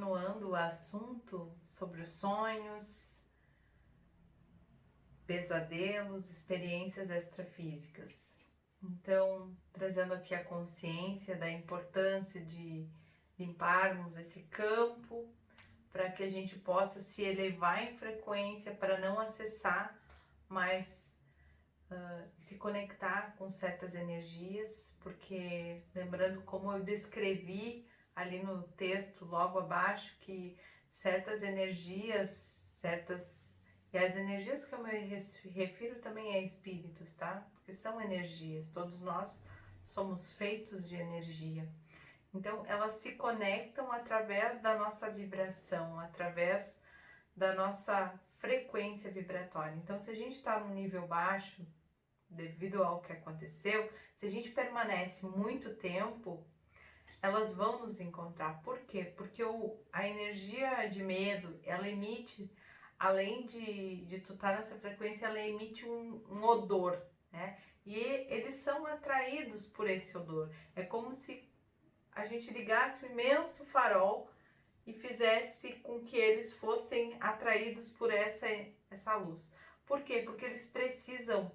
continuando o assunto sobre os sonhos, pesadelos, experiências extrafísicas. Então, trazendo aqui a consciência da importância de limparmos esse campo para que a gente possa se elevar em frequência para não acessar mais se conectar com certas energias, porque lembrando como eu descrevi ali no texto logo abaixo que certas energias, e as energias que eu me refiro também é espíritos, tá? Porque são energias, todos nós somos feitos de energia. Então elas se conectam através da nossa vibração, através da nossa frequência vibratória. Então se a gente está num nível baixo, devido ao que aconteceu, se a gente permanece muito tempo, elas vão nos encontrar. Por quê? Porque a energia de medo, ela emite, além de tu estar nessa frequência, ela emite um odor, né? E eles são atraídos por esse odor. É como se a gente ligasse um imenso farol e fizesse com que eles fossem atraídos por essa luz. Por quê? Porque eles precisam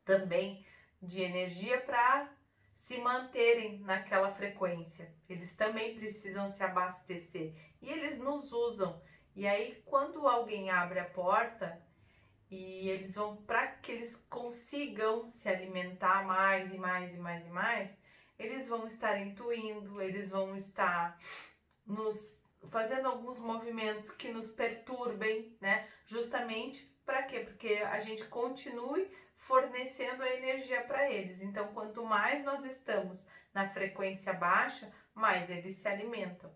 também de energia para se manterem naquela frequência. Eles também precisam se abastecer e eles nos usam. E aí, quando alguém abre a porta e eles vão, para que eles consigam se alimentar mais e mais e mais e mais, eles vão estar intuindo, eles vão estar nos fazendo alguns movimentos que nos perturbem, né? Justamente para quê? Porque a gente continue fornecendo a energia para eles. Então, quanto mais nós estamos na frequência baixa, mais eles se alimentam.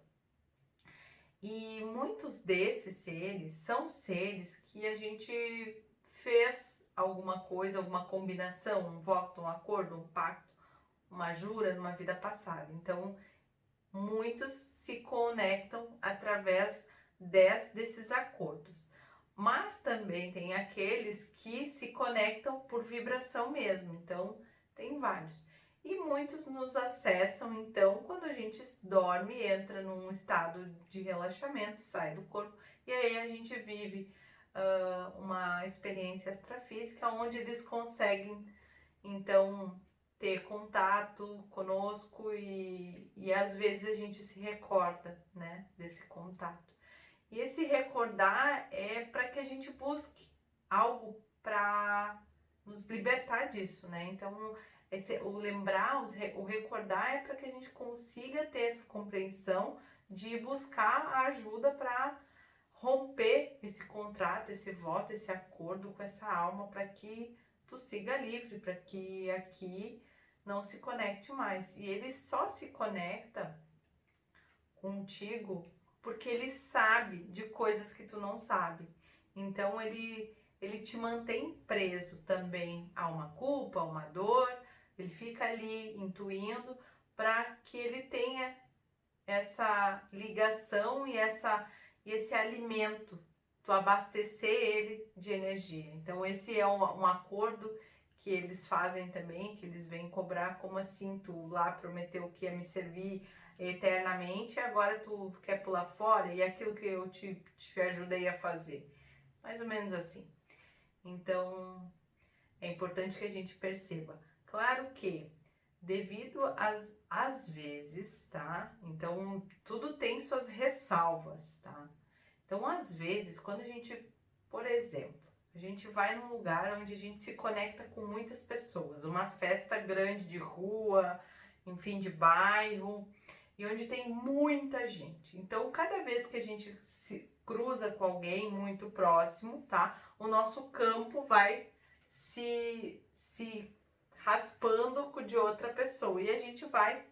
E muitos desses seres são seres que a gente fez alguma coisa, alguma combinação, um voto, um acordo, um pacto, uma jura numa vida passada. Então, muitos se conectam através desses acordos. Mas também tem aqueles que se conectam por vibração mesmo, então tem vários. E muitos nos acessam, então, quando a gente dorme, entra num estado de relaxamento, sai do corpo, e aí a gente vive uma experiência extrafísica, onde eles conseguem, então, ter contato conosco e às vezes a gente se recorda, né, desse contato. E esse recordar é para que a gente busque algo para nos libertar disso, né? Então, o lembrar, o recordar é para que a gente consiga ter essa compreensão de buscar a ajuda para romper esse contrato, esse voto, esse acordo com essa alma, para que tu siga livre, para que aqui não se conecte mais. E ele só se conecta contigo porque ele sabe de coisas que tu não sabe. Então ele te mantém preso também a uma culpa, a uma dor, ele fica ali intuindo para que ele tenha essa ligação e esse alimento, tu abastecer ele de energia. Então esse é um acordo que eles fazem também, que eles vêm cobrar. Como assim, tu lá prometeu que ia me servir eternamente, agora tu quer pular fora, e aquilo que eu te ajudei a fazer, mais ou menos assim. Então é importante que a gente perceba, claro que devido às vezes, tá? Então tudo tem suas ressalvas, tá? Então às vezes, quando a gente, por exemplo, a gente vai num lugar onde a gente se conecta com muitas pessoas, uma festa grande de rua, enfim, de bairro, e onde tem muita gente. Então, cada vez que a gente se cruza com alguém muito próximo, tá? O nosso campo vai se raspando com o de outra pessoa. E a gente vai,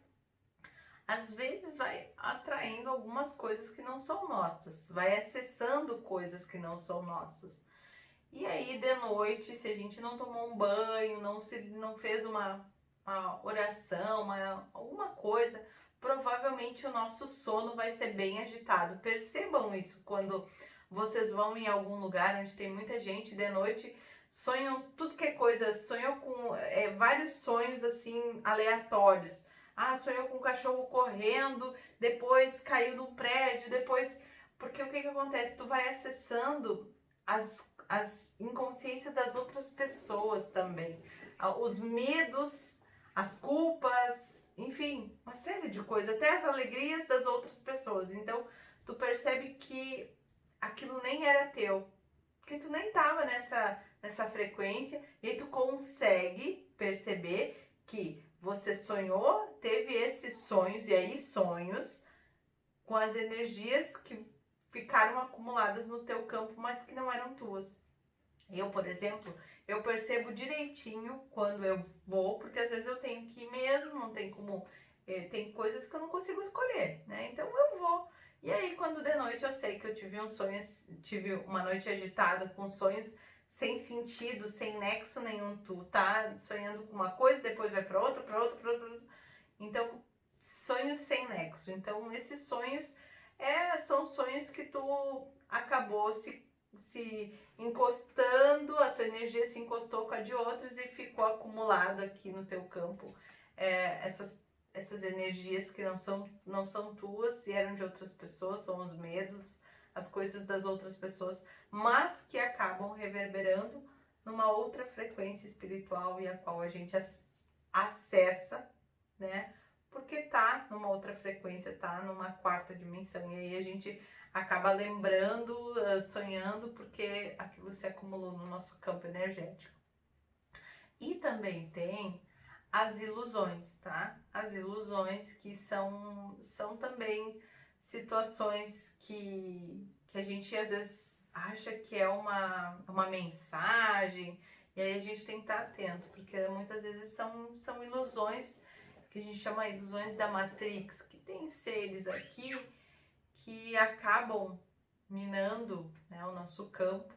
às vezes, vai atraindo algumas coisas que não são nossas. Vai acessando coisas que não são nossas. E aí, de noite, se a gente não tomou um banho, não fez uma oração, alguma coisa, provavelmente o nosso sono vai ser bem agitado. Percebam isso quando vocês vão em algum lugar onde tem muita gente de noite, sonham tudo que é coisa, sonham com vários sonhos assim aleatórios. Ah, sonhou com um cachorro correndo, depois caiu num prédio, depois... Porque o que acontece? Tu vai acessando as inconsciências das outras pessoas também. Os medos, as culpas, enfim, uma série de coisas, até as alegrias das outras pessoas. Então, tu percebe que aquilo nem era teu, porque tu nem tava nessa frequência, e tu consegue perceber que você sonhou, teve esses sonhos, e aí sonhos com as energias que ficaram acumuladas no teu campo, mas que não eram tuas. Eu, por exemplo, eu percebo direitinho quando eu vou, porque às vezes eu tenho que ir mesmo, não tem como, tem coisas que eu não consigo escolher, né? Então eu vou. E aí quando de noite eu sei que eu tive um sonho, tive uma noite agitada com sonhos sem sentido, sem nexo nenhum, tu tá sonhando com uma coisa, depois vai para outra, para outra, para outra. Então, sonhos sem nexo. Então, esses sonhos são sonhos que tu acabou se encostando, a tua energia se encostou com a de outras e ficou acumulado aqui no teu campo. Essas energias que não são tuas e eram de outras pessoas, são os medos, as coisas das outras pessoas, mas que acabam reverberando numa outra frequência espiritual e a qual a gente acessa, né? Porque tá numa outra frequência, tá numa quarta dimensão. E aí a gente acaba lembrando, sonhando, porque aquilo se acumulou no nosso campo energético. E também tem as ilusões, tá? As ilusões que são também situações que a gente às vezes acha que é uma mensagem, e aí a gente tem que estar atento, porque muitas vezes são ilusões que a gente chama ilusões da Matrix, que tem seres aqui que acabam minando, né, o nosso campo.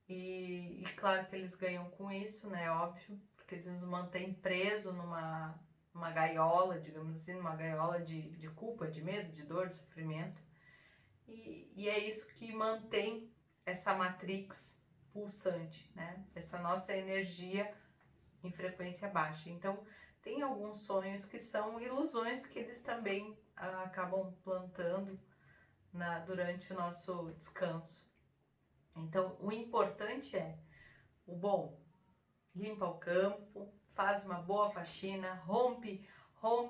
E claro que eles ganham com isso, né? Óbvio, porque eles nos mantêm presos numa gaiola, digamos assim, numa gaiola de culpa, de medo, de dor, de sofrimento. E é isso que mantém essa matrix pulsante, né? Essa nossa energia em frequência baixa. Então, tem alguns sonhos que são ilusões que eles também acabam plantando durante o nosso descanso. Então, o importante o bom, limpa o campo, faz uma boa faxina, rompe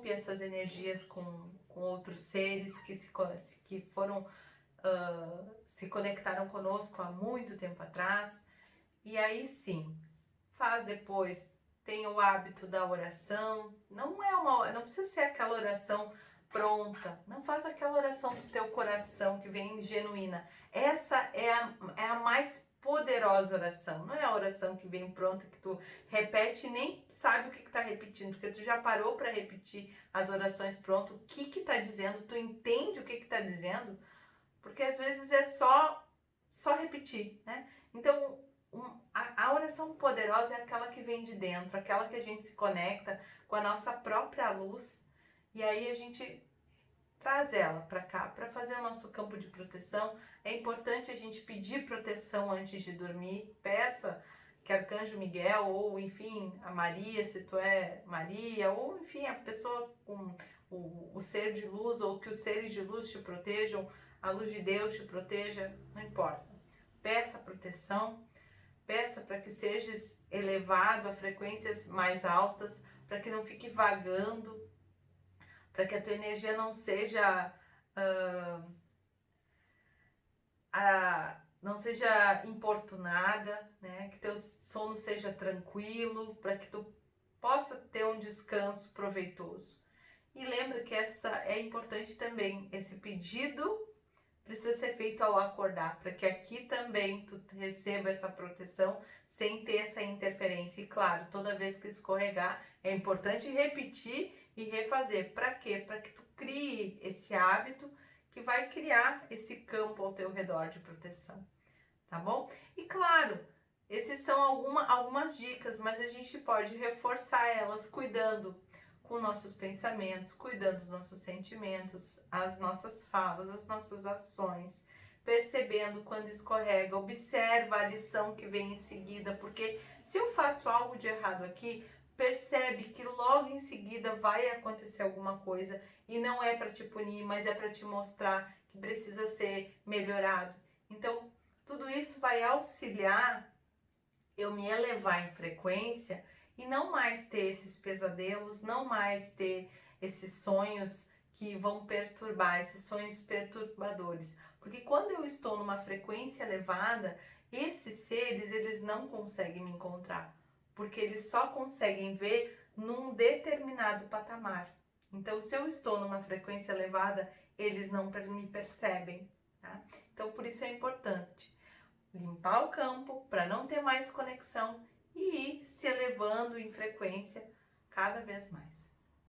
essas energias com outros seres que foram se conectaram conosco há muito tempo atrás. E aí sim, faz depois, tem o hábito da oração. Não precisa ser aquela oração pronta, não faz aquela oração do teu coração que vem genuína. Essa é a mais poderosa oração. Não é a oração que vem pronta, que tu repete e nem sabe o que tá repetindo, porque tu já parou para repetir as orações prontas, o que tá dizendo, tu entende o que tá dizendo, porque às vezes é só repetir, né? Então, a oração poderosa é aquela que vem de dentro, aquela que a gente se conecta com a nossa própria luz, e aí a gente traz ela para cá, para fazer o nosso campo de proteção. É importante a gente pedir proteção antes de dormir. Peça que Arcanjo Miguel, ou enfim, a Maria, se tu é Maria, ou enfim, a pessoa com o ser de luz, ou que os seres de luz te protejam, a luz de Deus te proteja, não importa. Peça proteção, peça para que sejas elevado a frequências mais altas, para que não fique vagando, para que a tua energia não seja não seja importunada, né? Que teu sono seja tranquilo, para que tu possa ter um descanso proveitoso. E lembra que é importante também, esse pedido precisa ser feito ao acordar, para que aqui também tu receba essa proteção sem ter essa interferência. E claro, toda vez que escorregar, é importante repetir e refazer. Para quê? Para que tu crie esse hábito que vai criar esse campo ao teu redor de proteção, tá bom? E claro, esses são algumas dicas, mas a gente pode reforçar elas cuidando com nossos pensamentos, cuidando dos nossos sentimentos, as nossas falas, as nossas ações, percebendo quando escorrega, observa a lição que vem em seguida, porque se eu faço algo de errado aqui, percebe que logo em seguida vai acontecer alguma coisa e não é para te punir, mas é para te mostrar que precisa ser melhorado. Então, tudo isso vai auxiliar eu me elevar em frequência e não mais ter esses pesadelos, não mais ter esses sonhos que vão perturbar, esses sonhos perturbadores. Porque quando eu estou numa frequência elevada, esses seres, eles não conseguem me encontrar, porque eles só conseguem ver num determinado patamar. Então, se eu estou numa frequência elevada, eles não me percebem, tá? Então, por isso é importante limpar o campo para não ter mais conexão e ir se elevando em frequência cada vez mais.